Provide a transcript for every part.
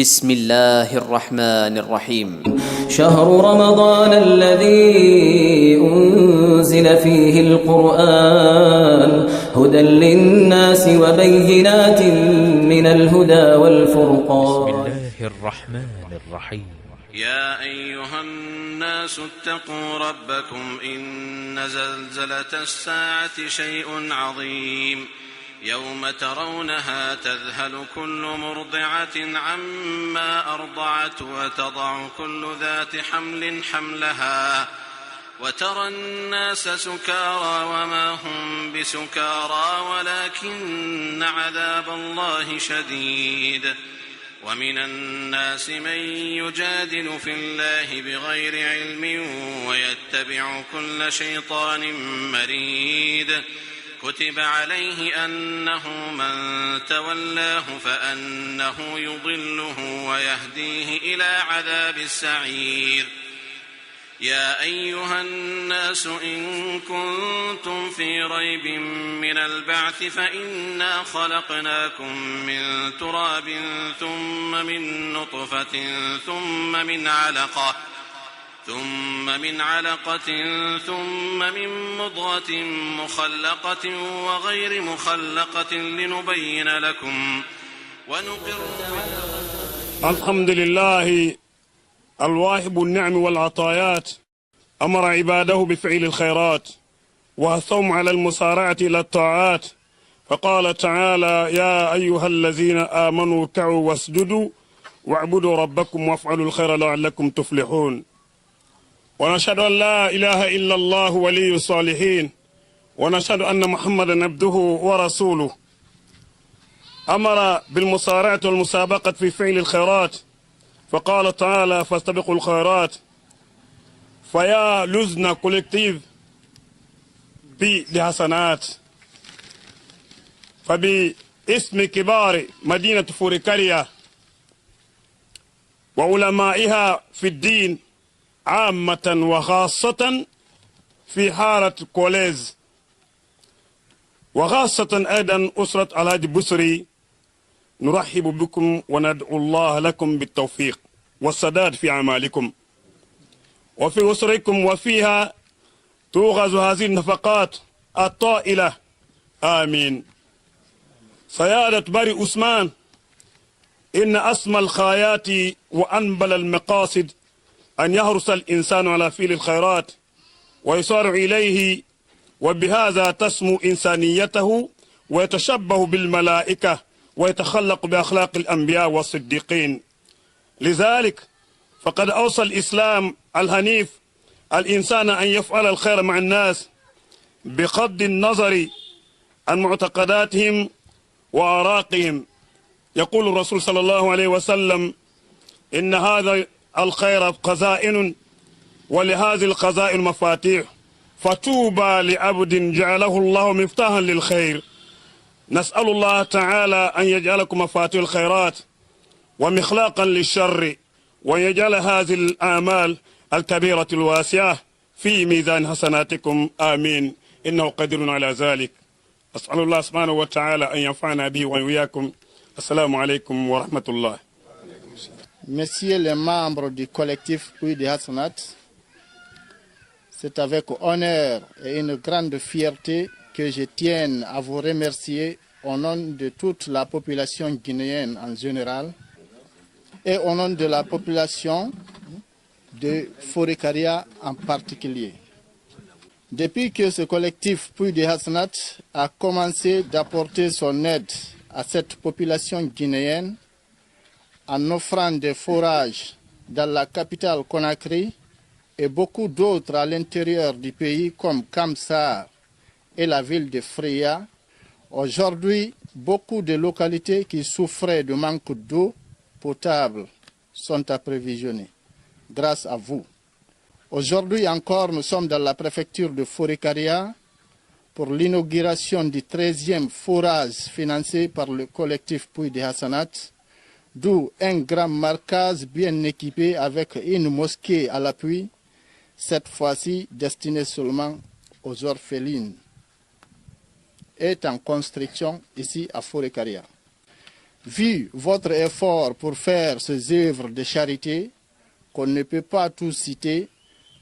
بسم الله الرحمن الرحيم. شهر رمضان الذي أنزل فيه القرآن هدى للناس وبينات من الهدى والفرقان. بسم الله الرحمن الرحيم. يا أيها الناس اتقوا ربكم إن زلزلة الساعة شيء عظيم يوم ترونها تذهل كل مرضعة عما أرضعت وتضع كل ذات حمل حملها وترى الناس سكارى وما هم بسكارى ولكن عذاب الله شديد. ومن الناس من يجادل في الله بغير علم ويتبع كل شيطان مريد. كتب عليه أنه من تولاه فأنه يضله ويهديه إلى عذاب السعير. يا أيها الناس إن كنتم في ريب من البعث فإنا خلقناكم من تراب ثم من نطفة ثم من علقة ثم من مضغة مخلقة وغير مخلقة لنبين لكم ونقر. الحمد لله الواهب النعم والعطايات، أمر عباده بفعل الخيرات وهثهم على المسارعة إلى الطاعات، فقال تعالى: يا أيها الذين آمنوا اركعوا واسجدوا واعبدوا ربكم وافعلوا الخير لعلكم تفلحون. ونشهد أن لا إله إلا الله ولي الصالحين، ونشهد أن محمدا عبده ورسوله. أمر بالمسارعة والمسابقة في فعل الخيرات، فقال تعالى: فاستبقوا الخيرات. فيا لزنا كولكتيف بالحسنات، فباسم كبار مدينة فوريكاريا وعلمائها في الدين عامة وخاصة في حارة كوليز، وخاصة أيضا أسرة الحاج بسري، نرحب بكم وندعو الله لكم بالتوفيق والسداد في أعمالكم وفي أسركم، وفيها توغز هذه النفقات الطائلة. آمين. سيادة باري عثمان، إن أسمى الخايات وأنبل المقاصد أن يحرص الإنسان على فعل الخيرات ويسارع إليه، وبهذا تسمو إنسانيته ويتشبه بالملائكة ويتخلق بأخلاق الأنبياء والصديقين. لذلك فقد أوصى الإسلام الحنيف الإنسان أن يفعل الخير مع الناس بغض النظر عن معتقداتهم وآراءهم. يقول الرسول صلى الله عليه وسلم: إن هذا الخير خزائن ولهذه الخزائن مفاتيح، فطوبى لعبد جعله الله مفتاحا للخير. نسأل الله تعالى أن يجعلكم مفاتيح الخيرات ومخلاقا للشر، ويجعل هذه الآمال الكبيرة الواسعة في ميزان حسناتكم. آمين، إنه قدير على ذلك. أسأل الله سبحانه وتعالى أن ينفعنا به وإياكم. السلام عليكم ورحمة الله. Messieurs les membres du collectif Puy de Hassanat, c'est avec honneur et une grande fierté que je tiens à vous remercier au nom de toute la population guinéenne en général et au nom de la population de Forikaria en particulier. Depuis que ce collectif Puy de Hassanat a commencé d'apporter son aide à cette population guinéenne en offrant des forages dans la capitale Conakry et beaucoup d'autres à l'intérieur du pays comme Kamsar et la ville de Freya, aujourd'hui beaucoup de localités qui souffraient de manque d'eau potable sont approvisionnées grâce à vous. Aujourd'hui encore, nous sommes dans la préfecture de Forikaria pour l'inauguration du 13e forage financé par le collectif Puy de Hassanat, d'où un grand marquage bien équipé avec une mosquée à l'appui, cette fois-ci destinée seulement aux orphelines, est en construction ici à Forikaria. vu votre effort pour faire ces œuvres de charité, qu'on ne peut pas tous citer,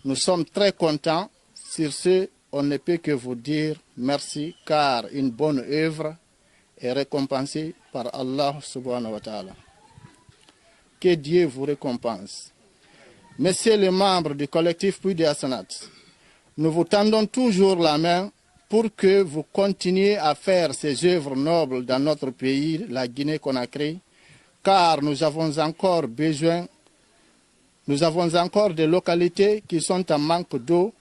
nous sommes très contents. Sur ce, on ne peut que vous dire merci, car une bonne œuvre est récompensée par Allah subhanahu wa ta'ala. Que Dieu vous récompense. Messieurs les membres du collectif Puy de Hassanat, nous vous tendons toujours la main pour que vous continuiez à faire ces œuvres nobles dans notre pays, la Guinée-Conakry, car nous avons encore besoin, nous avons encore des localités qui sont en manque d'eau,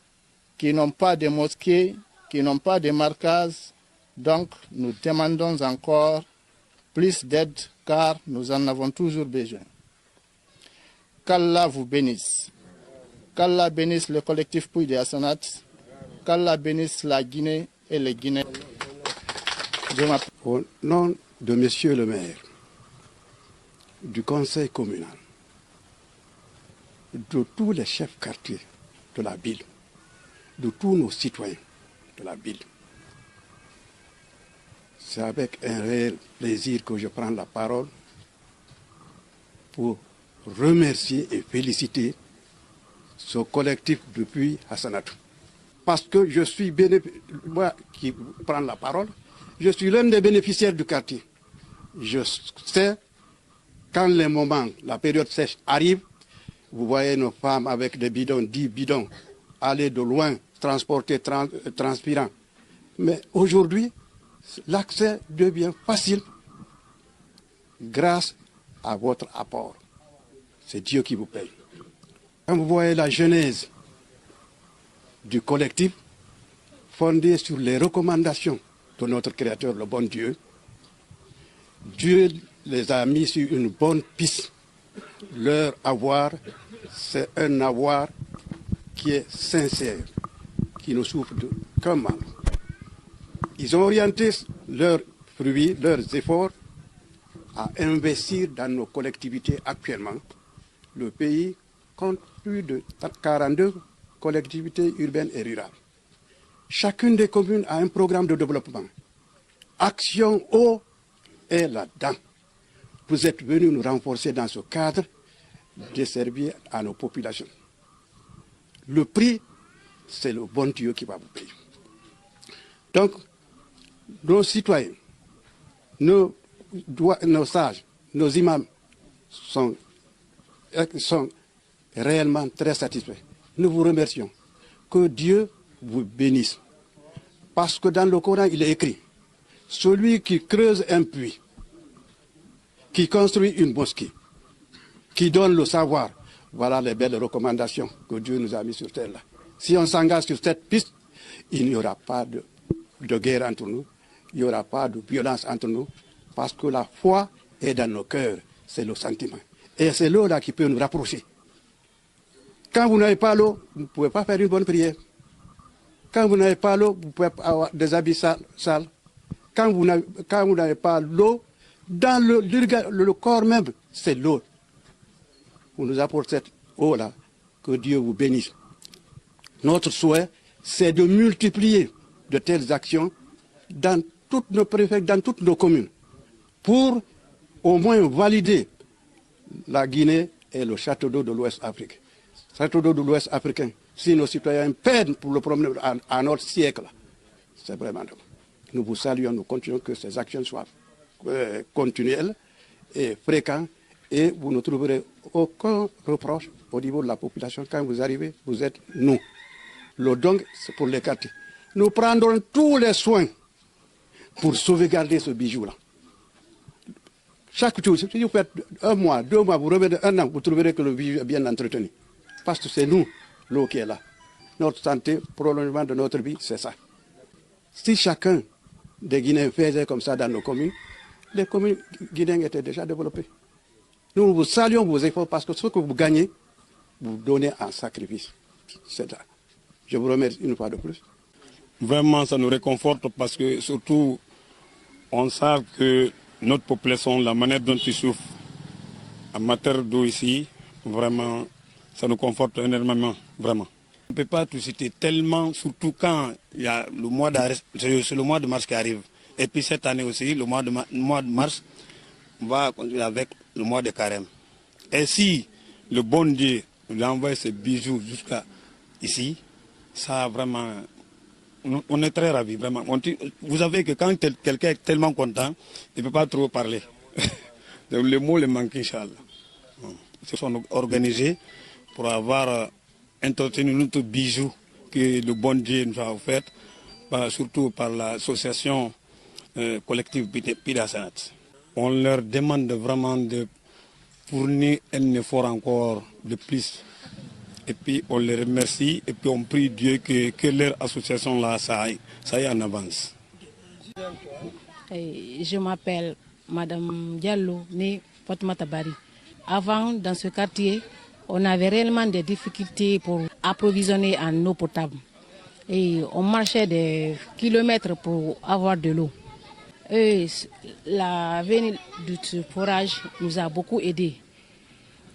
qui n'ont pas de mosquées, qui n'ont pas de marquages. Donc nous demandons encore plus d'aide, car nous en avons toujours besoin. Qu'Allah vous bénisse. Qu'Allah bénisse le collectif Puy de Hassanat. Qu'Allah bénisse la Guinée et les Guinéens. Au nom de Monsieur le maire, du conseil communal, de tous les chefs quartiers de la ville, de tous nos citoyens de la ville, c'est avec un réel plaisir que je prends la parole pour remercier et féliciter ce collectif depuis Hassanatou. Parce que je suis moi qui prends la parole, je suis l'un des bénéficiaires du quartier. Je sais, quand les moments, la période sèche arrive, vous voyez nos femmes avec des bidons, 10 bidons, aller de loin, transporter, transpirant. Mais aujourd'hui, l'accès devient facile grâce à votre apport. C'est Dieu qui vous paye. Quand vous voyez la genèse du collectif, fondé sur les recommandations de notre Créateur, le bon Dieu, Dieu les a mis sur une bonne piste. Leur avoir, c'est un avoir qui est sincère, qui ne souffre qu'un mal. Ils ont orienté leurs fruits, leurs efforts à investir dans nos collectivités actuellement. Le pays compte plus de 42 collectivités urbaines et rurales. Chacune des communes a un programme de développement. Action Eau est là-dedans. Vous êtes venus nous renforcer dans ce cadre de servir à nos populations. Le prix, c'est le bon Dieu qui va vous payer. Donc, nos citoyens, nos sages, nos imams sont réellement très satisfaits. Nous vous remercions. Que Dieu vous bénisse. Parce que dans le Coran, il est écrit, celui qui creuse un puits, qui construit une mosquée, qui donne le savoir, voilà les belles recommandations que Dieu nous a mis sur terre là. Si on s'engage sur cette piste, il n'y aura pas de guerre entre nous, il n'y aura pas de violence entre nous, parce que la foi est dans nos cœurs, c'est le sentiment. Et c'est l'eau là qui peut nous rapprocher. Quand vous n'avez pas l'eau, vous ne pouvez pas faire une bonne prière. Quand vous n'avez pas l'eau, vous pouvez avoir des habits sales. Quand vous n'avez pas l'eau, dans le corps même, c'est l'eau. On nous apporte cette eau-là, que Dieu vous bénisse. Notre souhait, c'est de multiplier de telles actions dans toutes nos préfectures, dans toutes nos communes, pour au moins valider la Guinée et le château d'eau de l'Ouest Afrique. Château d'eau de l'Ouest africain, si nos citoyens peinent pour le promener à notre siècle, c'est vraiment dommage. Nous vous saluons, nous continuons que ces actions soient continuelles et fréquentes, et vous ne trouverez aucun reproche au niveau de la population. Quand vous arrivez, vous êtes nous. Le don, c'est pour les quartiers. Nous prendrons tous les soins pour sauvegarder ce bijou-là. Chaque jour, si vous faites 1 mois, 2 mois, vous revenez 1 an, vous trouverez que le bijou est bien entretenu. Parce que c'est nous, l'eau qui est là. Notre santé, prolongement de notre vie, c'est ça. Si chacun des Guinéens faisait comme ça dans nos communes, les communes guinéennes étaient déjà développées. Nous vous saluons vos efforts parce que ce que vous gagnez, vous donnez en sacrifice. C'est ça. Je vous remercie une fois de plus. Vraiment, ça nous réconforte parce que surtout, on sait que notre population, la manière dont ils souffrent en matière d'eau ici, vraiment, ça nous conforte énormément, vraiment. On ne peut pas tout citer tellement, surtout quand il y a le mois de mars qui arrive. Et puis cette année aussi, le mois de mars, on va continuer avec le mois de carême. Et si le bon Dieu nous envoie ces bijoux jusqu'à ici, ça vraiment, on est très ravis, vraiment. Vous savez que quand quelqu'un est tellement content, il ne peut pas trop parler. Donc le mot le manque, Inch'Allah. Ils se sont organisés pour avoir entretenu notre bijou que le bon Dieu nous a offert, surtout par l'association collective Pida Hassanat. On leur demande vraiment de fournir un effort encore de plus. Et puis on les remercie et puis on prie Dieu que leur association là, ça aille en avance. Je m'appelle Madame Diallo, née Fatmata Bari. Avant, dans ce quartier, on avait réellement des difficultés pour approvisionner en eau potable. Et on marchait des kilomètres pour avoir de l'eau. Et la venue de ce forage nous a beaucoup aidés.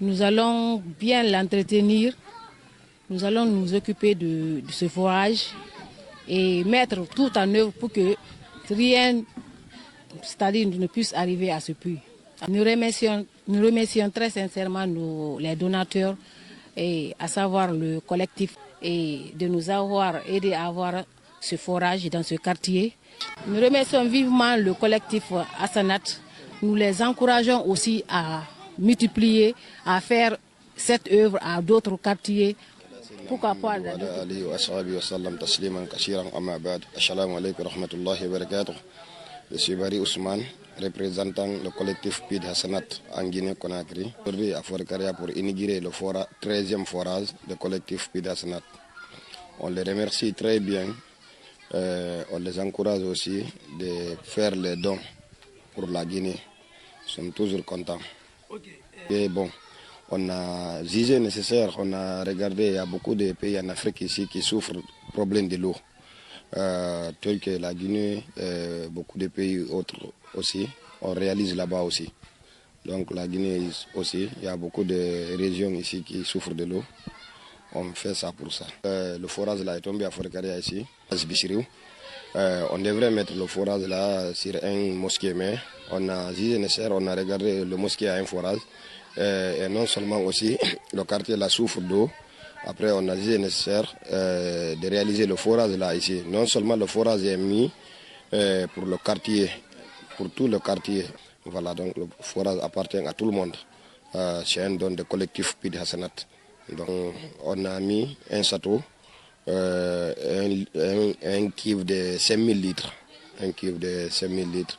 Nous allons bien l'entretenir. Nous allons nous occuper de ce forage et mettre tout en œuvre pour que rien, c'est-à-dire ne puisse arriver à ce puits. Nous remercions très sincèrement les donateurs, et à savoir le collectif, et de nous avoir aidés à avoir ce forage dans ce quartier. Nous remercions vivement le collectif Hassanat. Nous les encourageons aussi à multiplier, à faire cette œuvre à d'autres quartiers. Pourquoi pas Je suis Bari Ousmane, représentant le collectif Pida Hassanat en Guinée-Conakry. Aujourd'hui à Forcaria pour inaugurer le 13e forage du collectif Pida Hassanat. On les remercie très bien. On les encourage aussi de faire les dons pour la Guinée. Nous sommes toujours contents. Et bon, on a jugé nécessaire, on a regardé, il y a beaucoup de pays en Afrique ici qui souffrent du problème de l'eau. Tels que la Guinée, beaucoup de pays autres aussi, on réalise là-bas aussi. Donc la Guinée aussi, il y a beaucoup de régions ici qui souffrent de l'eau. On fait ça pour ça. Le forage là est tombé à Forcaria ici, à Zbichiriou. On devrait mettre le forage là sur un mosquée, mais on a jugé nécessaire, on a regardé le mosquée à un forage. Et non seulement aussi, le quartier là souffre d'eau. Après, on a jugé nécessaire de réaliser le forage là ici. Non seulement le forage est mis pour le quartier, pour tout le quartier. Voilà, donc le forage appartient à tout le monde. C'est un don de collectif Pida Hassanat. Donc, on a mis un château, un cuve de 5000 litres. Un cuve de 5000 litres.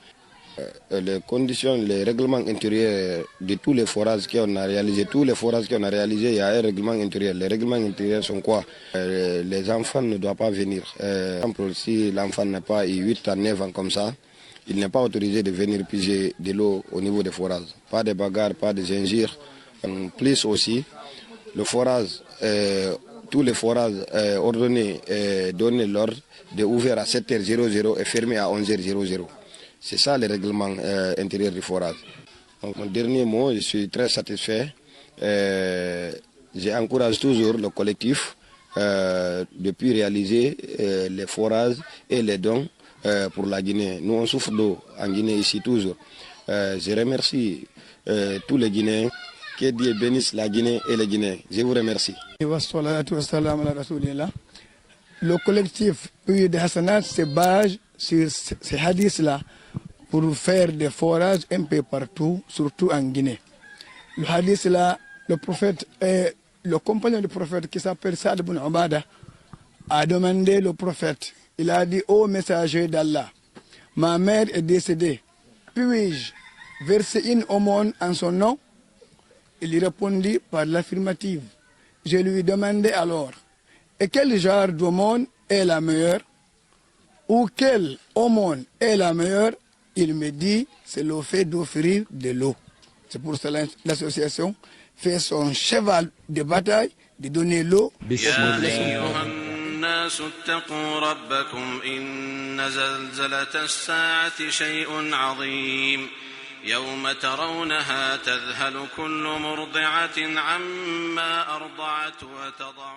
Les conditions, les règlements intérieurs de tous les forages qu'on a réalisés, il y a un règlement intérieur. Les règlements intérieurs sont quoi? Les enfants ne doivent pas venir. Par exemple, si l'enfant n'a pas 8 à 9 ans comme ça, il n'est pas autorisé de venir piger de l'eau au niveau des forages. Pas de bagarre, pas de gingir. En plus aussi, le forage, tous les forages ordonnés, donnent l'ordre d'ouvrir à 7h00 et fermer à 11h00. C'est ça le règlement intérieur du forage. Donc, mon dernier mot, je suis très satisfait. J'encourage toujours le collectif depuis réaliser les forages et les dons pour la Guinée. Nous, on souffre d'eau en Guinée ici toujours. Je remercie tous les Guinéens. Que Dieu bénisse la Guinée et les Guinéens. Je vous remercie. Le collectif Pida Hassanat se base sur ces hadiths-là pour faire des forages un peu partout, surtout en Guinée. Le hadith-là, le prophète, le compagnon du prophète qui s'appelle Saad ibn Ubada a demandé le prophète, il a dit: ô messager d'Allah, ma mère est décédée, puis-je verser une aumône en son nom? Il lui répondit par l'affirmative. Je lui demandai alors: et quel genre d'aumône est la meilleure? Ou quelle aumône est la meilleure? Il me dit: c'est le fait d'offrir de l'eau. C'est pour cela que l'association fait son cheval de bataille de donner l'eau. الناس اتقوا ربكم إن زلزلة الساعة شيء عظيم يوم ترونها تذهل كل مرضعة عما أرضعت وتضع